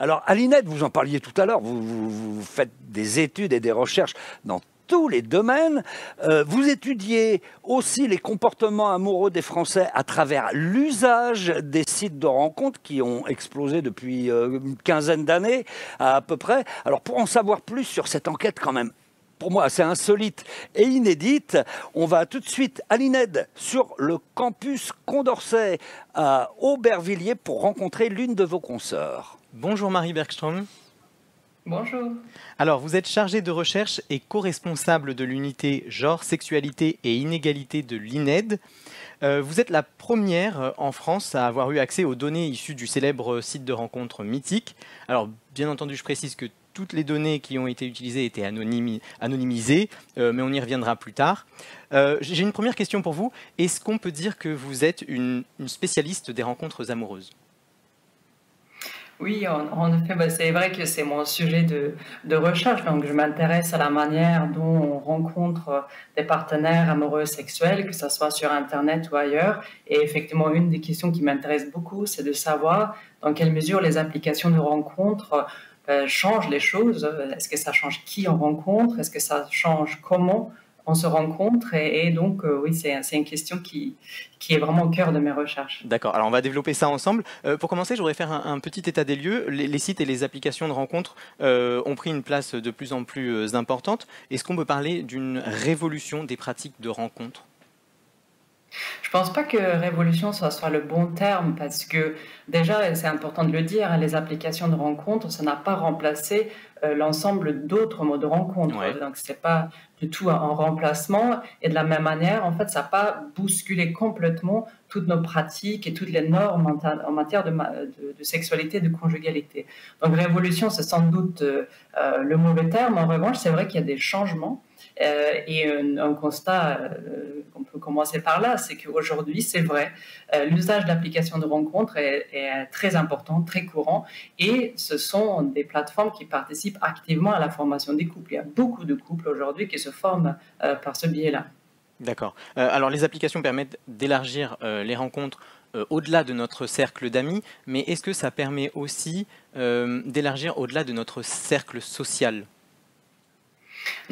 Alors, à l'INED, vous en parliez tout à l'heure, vous faites des études et des recherches dans tous les domaines. Vous étudiez aussi les comportements amoureux des Français à travers l'usage des sites de rencontres qui ont explosé depuis une quinzaine d'années à peu près. Alors, pour en savoir plus sur cette enquête quand même, pour moi, assez insolite et inédite, on va tout de suite à l'INED sur le campus Condorcet à Aubervilliers pour rencontrer l'une de vos consoeurs. Bonjour Marie Bergström. Bonjour. Alors, vous êtes chargée de recherche et co-responsable de l'unité genre, sexualité et inégalité de l'INED. Vous êtes la première en France à avoir eu accès aux données issues du célèbre site de rencontre Mythique. Alors, bien entendu, je précise que toutes les données qui ont été utilisées étaient anonymisées, mais on y reviendra plus tard. J'ai une première question pour vous. Est-ce qu'on peut dire que vous êtes une spécialiste des rencontres amoureuses ? Oui, en effet, c'est vrai que c'est mon sujet de recherche. Donc, je m'intéresse à la manière dont on rencontre des partenaires amoureux sexuels, que ce soit sur Internet ou ailleurs. Et effectivement, une des questions qui m'intéresse beaucoup, c'est de savoir dans quelle mesure les applications de rencontres changent les choses. Est-ce que ça change qui on rencontre? Est-ce que ça change comment on se rencontre? Et donc, oui, c'est une question qui est vraiment au cœur de mes recherches. D'accord, alors on va développer ça ensemble. Pour commencer, je voudrais faire un petit état des lieux. Les sites et les applications de rencontres ont pris une place de plus en plus importante. Est-ce qu'on peut parler d'une révolution des pratiques de rencontres ? Je pense pas que révolution soit le bon terme parce que déjà, c'est important de le dire, les applications de rencontres, ça n'a pas remplacé l'ensemble d'autres modes de rencontre. Ouais. Donc, c'est pas du tout un remplacement. Et de la même manière, en fait, ça n'a pas bousculé complètement toutes nos pratiques et toutes les normes en matière de sexualité, de conjugalité. Donc, révolution, c'est sans doute le mauvais terme. En revanche, c'est vrai qu'il y a des changements. Et un constat qu'on peut commencer par là, c'est qu'aujourd'hui, c'est vrai, l'usage d'applications de rencontres est très important, très courant, et ce sont des plateformes qui participent activement à la formation des couples. Il y a beaucoup de couples aujourd'hui qui se forment par ce biais-là. D'accord. Alors les applications permettent d'élargir les rencontres au-delà de notre cercle d'amis, mais est-ce que ça permet aussi d'élargir au-delà de notre cercle social ?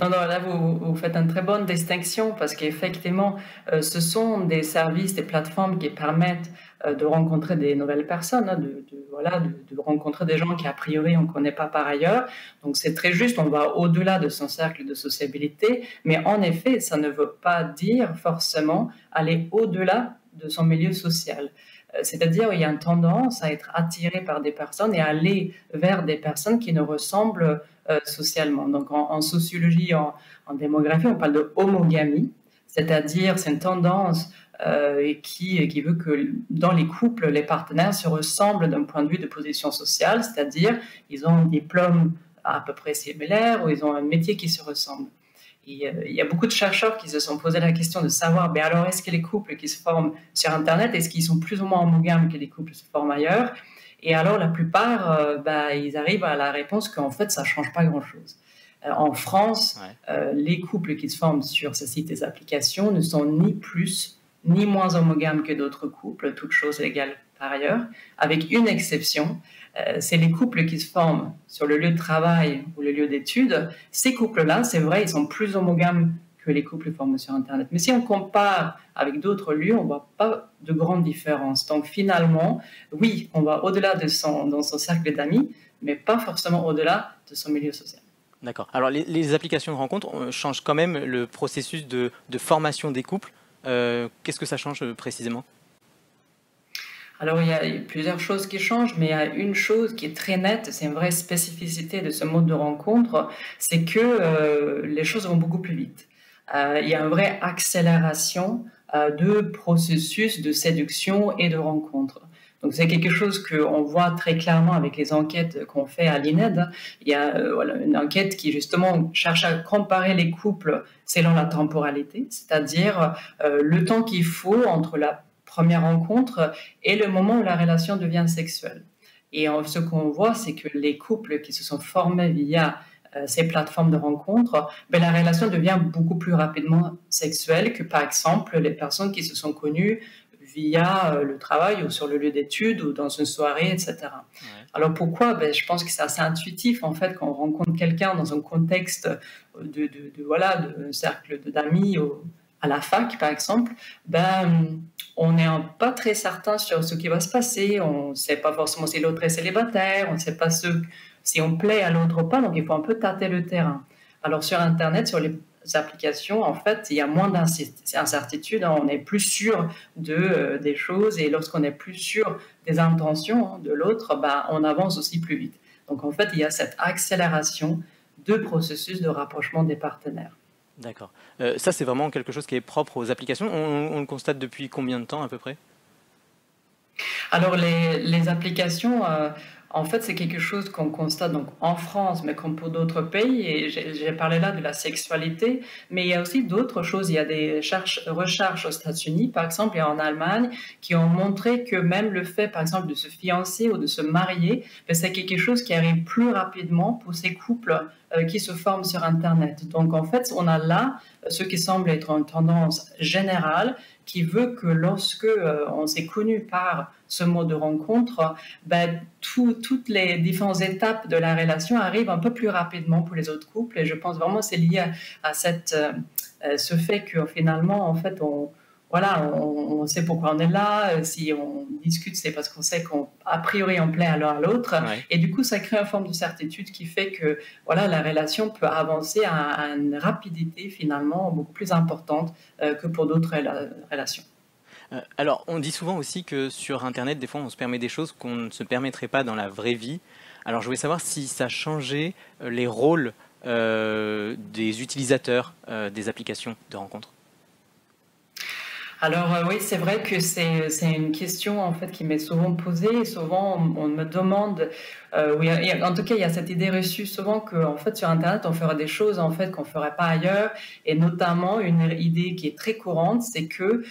Non, là, vous faites une très bonne distinction parce qu'effectivement, ce sont des services, des plateformes qui permettent de rencontrer des nouvelles personnes, de rencontrer des gens qui, a priori, on ne connaît pas par ailleurs. Donc, c'est très juste, on va au-delà de son cercle de sociabilité, mais en effet, ça ne veut pas dire forcément aller au-delà de son milieu social. C'est-à-dire, il y a une tendance à être attiré par des personnes et à aller vers des personnes qui nous ressemblent socialement. Donc, en sociologie, en démographie, on parle de homogamie, c'est-à-dire c'est une tendance qui veut que dans les couples, les partenaires se ressemblent d'un point de vue de position sociale, c'est-à-dire ils ont un diplôme à peu près similaire ou ils ont un métier qui se ressemble. Et, il y a beaucoup de chercheurs qui se sont posé la question de savoir, ben alors est-ce que les couples qui se forment sur Internet, est-ce qu'ils sont plus ou moins homogames que les couples qui se forment ailleurs? Et alors la plupart, ils arrivent à la réponse qu'en fait ça ne change pas grand-chose. En France, les couples qui se forment sur ce site des applications ne sont ni plus ni moins homogames que d'autres couples, toutes choses égales par ailleurs, avec une exception, c'est les couples qui se forment sur le lieu de travail ou le lieu d'études. Ces couples-là, c'est vrai, ils sont plus homogames que les couples formés sur Internet. Mais si on compare avec d'autres lieux, on ne voit pas de grande différence. Donc finalement, oui, on va au-delà dans son cercle d'amis, mais pas forcément au-delà de son milieu social. D'accord. Alors les applications de rencontres changent quand même le processus de formation des couples. Qu'est-ce que ça change précisément ? Alors, il y a plusieurs choses qui changent, mais il y a une chose qui est très nette, c'est une vraie spécificité de ce mode de rencontre, c'est que les choses vont beaucoup plus vite. Il y a une vraie accélération de processus de séduction et de rencontre. Donc, c'est quelque chose qu'on voit très clairement avec les enquêtes qu'on fait à l'INED. Il y a une enquête qui, justement, cherche à comparer les couples selon la temporalité, c'est-à-dire le temps qu'il faut entre la première rencontre et le moment où la relation devient sexuelle. Et ce qu'on voit, c'est que les couples qui se sont formés via ces plateformes de rencontres, la relation devient beaucoup plus rapidement sexuelle que, par exemple, les personnes qui se sont connues via le travail ou sur le lieu d'études ou dans une soirée, etc. Ouais. Alors pourquoi? Je pense que c'est assez intuitif en fait quand on rencontre quelqu'un dans un contexte de cercle d'amis à la fac par exemple, on n'est pas très certain sur ce qui va se passer, on ne sait pas forcément si l'autre est célibataire, on ne sait pas si on plaît à l'autre ou pas, donc il faut un peu tâter le terrain. Alors sur Internet, sur les applications, en fait, il y a moins d'incertitude, on est plus sûr des choses, et lorsqu'on est plus sûr des intentions de l'autre, on avance aussi plus vite. Donc en fait, il y a cette accélération de processus de rapprochement des partenaires. D'accord. Ça, c'est vraiment quelque chose qui est propre aux applications. On le constate depuis combien de temps à peu près? Alors les applications, en fait, c'est quelque chose qu'on constate donc en France, mais comme pour d'autres pays. Et j'ai parlé là de la sexualité, mais il y a aussi d'autres choses. Il y a des recherches aux États-Unis, par exemple, et en Allemagne, qui ont montré que même le fait, par exemple, de se fiancer ou de se marier, c'est quelque chose qui arrive plus rapidement pour ces couples qui se forment sur Internet. Donc, en fait, on a là ce qui semble être une tendance générale qui veut que lorsque on s'est connu par ce mode de rencontre, toutes les différentes étapes de la relation arrivent un peu plus rapidement pour les autres couples. Et je pense vraiment que c'est lié à ce fait que finalement, en fait, on sait pourquoi on est là. Si on discute, c'est parce qu'on sait qu'a priori on plaît à l'un à l'autre. Ouais. Et du coup, ça crée une forme de certitude qui fait que la relation peut avancer à une rapidité finalement beaucoup plus importante que pour d'autres relations. Alors, on dit souvent aussi que sur Internet, des fois, on se permet des choses qu'on ne se permettrait pas dans la vraie vie. Alors, je voulais savoir si ça changeait les rôles des utilisateurs des applications de rencontres. Alors oui, c'est vrai que c'est une question en fait qui m'est souvent posée. Et souvent, on me demande, en tout cas, il y a cette idée reçue souvent que en fait sur Internet, on fera des choses en fait qu'on ferait pas ailleurs. Et notamment, une idée qui est très courante, c'est que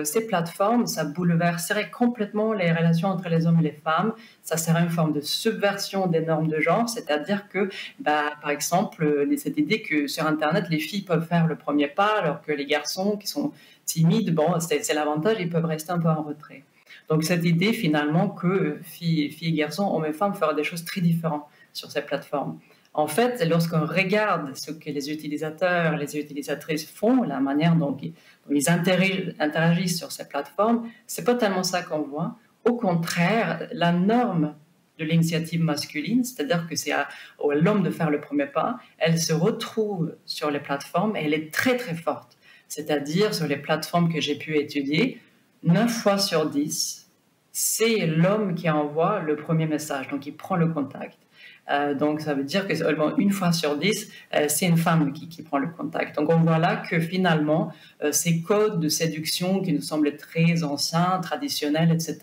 ces plateformes, ça bouleverserait complètement les relations entre les hommes et les femmes. Ça serait une forme de subversion des normes de genre, c'est-à-dire que, par exemple, cette idée que sur Internet, les filles peuvent faire le premier pas, alors que les garçons qui sont timides, c'est l'avantage, ils peuvent rester un peu en retrait. Donc cette idée finalement que filles et garçons, hommes et femmes, feraient des choses très différentes sur ces plateformes. En fait, lorsqu'on regarde ce que les utilisateurs, les utilisatrices font, la manière dont ils interagissent sur ces plateformes, c'est pas tellement ça qu'on voit. Au contraire, la norme de l'initiative masculine, c'est-à-dire que c'est à l'homme de faire le premier pas, elle se retrouve sur les plateformes et elle est très très forte. C'est-à-dire, sur les plateformes que j'ai pu étudier, 9 fois sur 10, c'est l'homme qui envoie le premier message, donc il prend le contact. Donc, ça veut dire que seulement 1 fois sur 10, c'est une femme qui prend le contact. Donc, on voit là que finalement, ces codes de séduction qui nous semblent très anciens, traditionnels, etc.,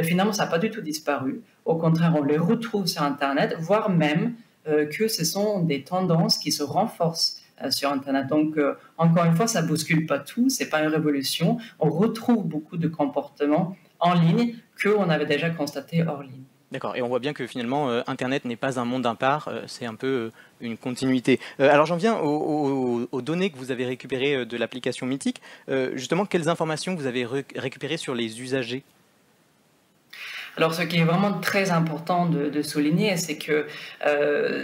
finalement, ça n'a pas du tout disparu. Au contraire, on les retrouve sur Internet, voire même que ce sont des tendances qui se renforcent sur Internet. Donc, encore une fois, ça ne bouscule pas tout, ce n'est pas une révolution. On retrouve beaucoup de comportements en ligne qu'on avait déjà constatés hors ligne. D'accord, et on voit bien que finalement, Internet n'est pas un monde à part, c'est un peu une continuité. Alors j'en viens aux données que vous avez récupérées de l'application Mythique. Justement, quelles informations vous avez récupérées sur les usagers ? Alors, ce qui est vraiment très important de souligner, c'est que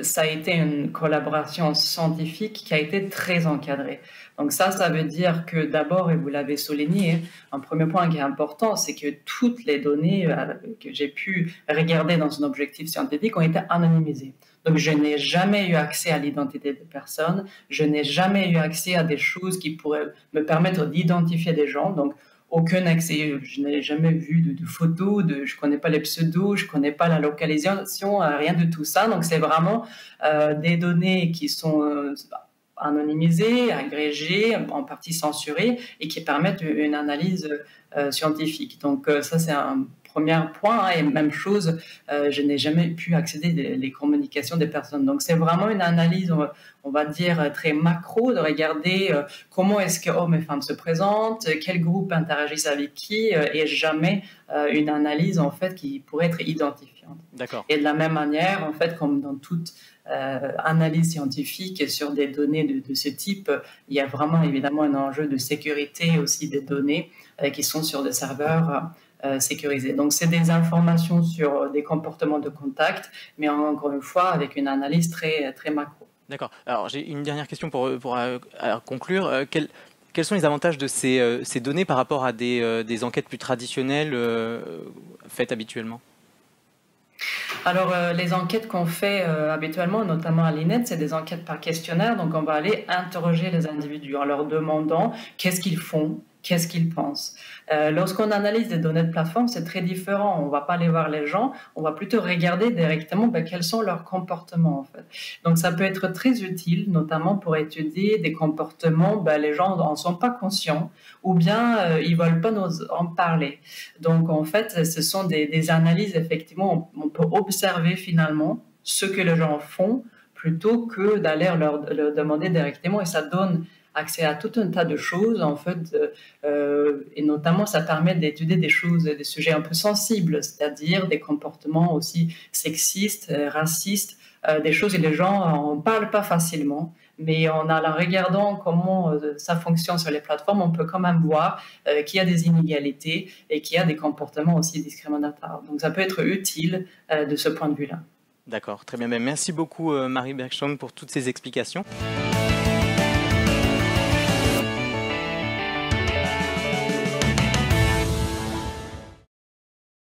ça a été une collaboration scientifique qui a été très encadrée. Donc ça veut dire que d'abord, et vous l'avez souligné, un premier point qui est important, c'est que toutes les données que j'ai pu regarder dans un objectif scientifique ont été anonymisées. Donc, je n'ai jamais eu accès à l'identité des personnes, je n'ai jamais eu accès à des choses qui pourraient me permettre d'identifier des gens. Donc, aucun accès, je n'ai jamais vu de photos, je ne connais pas les pseudos, je ne connais pas la localisation, rien de tout ça. Donc, c'est vraiment des données qui sont anonymisées, agrégées, en partie censurées et qui permettent une analyse scientifique. Donc, ça, c'est un premier point, et même chose, je n'ai jamais pu accéder les communications des personnes. Donc c'est vraiment une analyse, on va dire, très macro, de regarder comment est-ce que hommes et femmes se présentent, quels groupes interagissent avec qui, et jamais une analyse en fait qui pourrait être identifiante. D'accord. Et de la même manière, en fait, comme dans toute analyse scientifique sur des données de ce type, il y a vraiment évidemment un enjeu de sécurité aussi des données qui sont sur des serveurs sécurisés. Donc c'est des informations sur des comportements de contact, mais encore une fois avec une analyse très, très macro. D'accord. Alors j'ai une dernière question pour conclure. Quels sont les avantages de ces données par rapport à des enquêtes plus traditionnelles faites habituellement ? Alors, les enquêtes qu'on fait habituellement, notamment à l'INED, c'est des enquêtes par questionnaire. Donc, on va aller interroger les individus en leur demandant qu'est-ce qu'ils font, qu'est-ce qu'ils pensent. Lorsqu'on analyse des données de plateforme, c'est très différent. On ne va pas aller voir les gens, on va plutôt regarder directement quels sont leurs comportements, en fait. Donc, ça peut être très utile, notamment pour étudier des comportements, les gens n'en sont pas conscients ou bien ils ne veulent pas nous en parler. Donc, en fait, ce sont des analyses, effectivement, on peut observer finalement ce que les gens font plutôt que d'aller leur demander directement, et ça donne accès à tout un tas de choses, en fait, et notamment ça permet d'étudier des choses, des sujets un peu sensibles, c'est-à-dire des comportements aussi sexistes, racistes, des choses que les gens n'en parlent pas facilement, mais en allant regardant comment ça fonctionne sur les plateformes, on peut quand même voir qu'il y a des inégalités et qu'il y a des comportements aussi discriminatoires. Donc ça peut être utile de ce point de vue-là. D'accord, très bien. Merci beaucoup Marie Bergström pour toutes ces explications.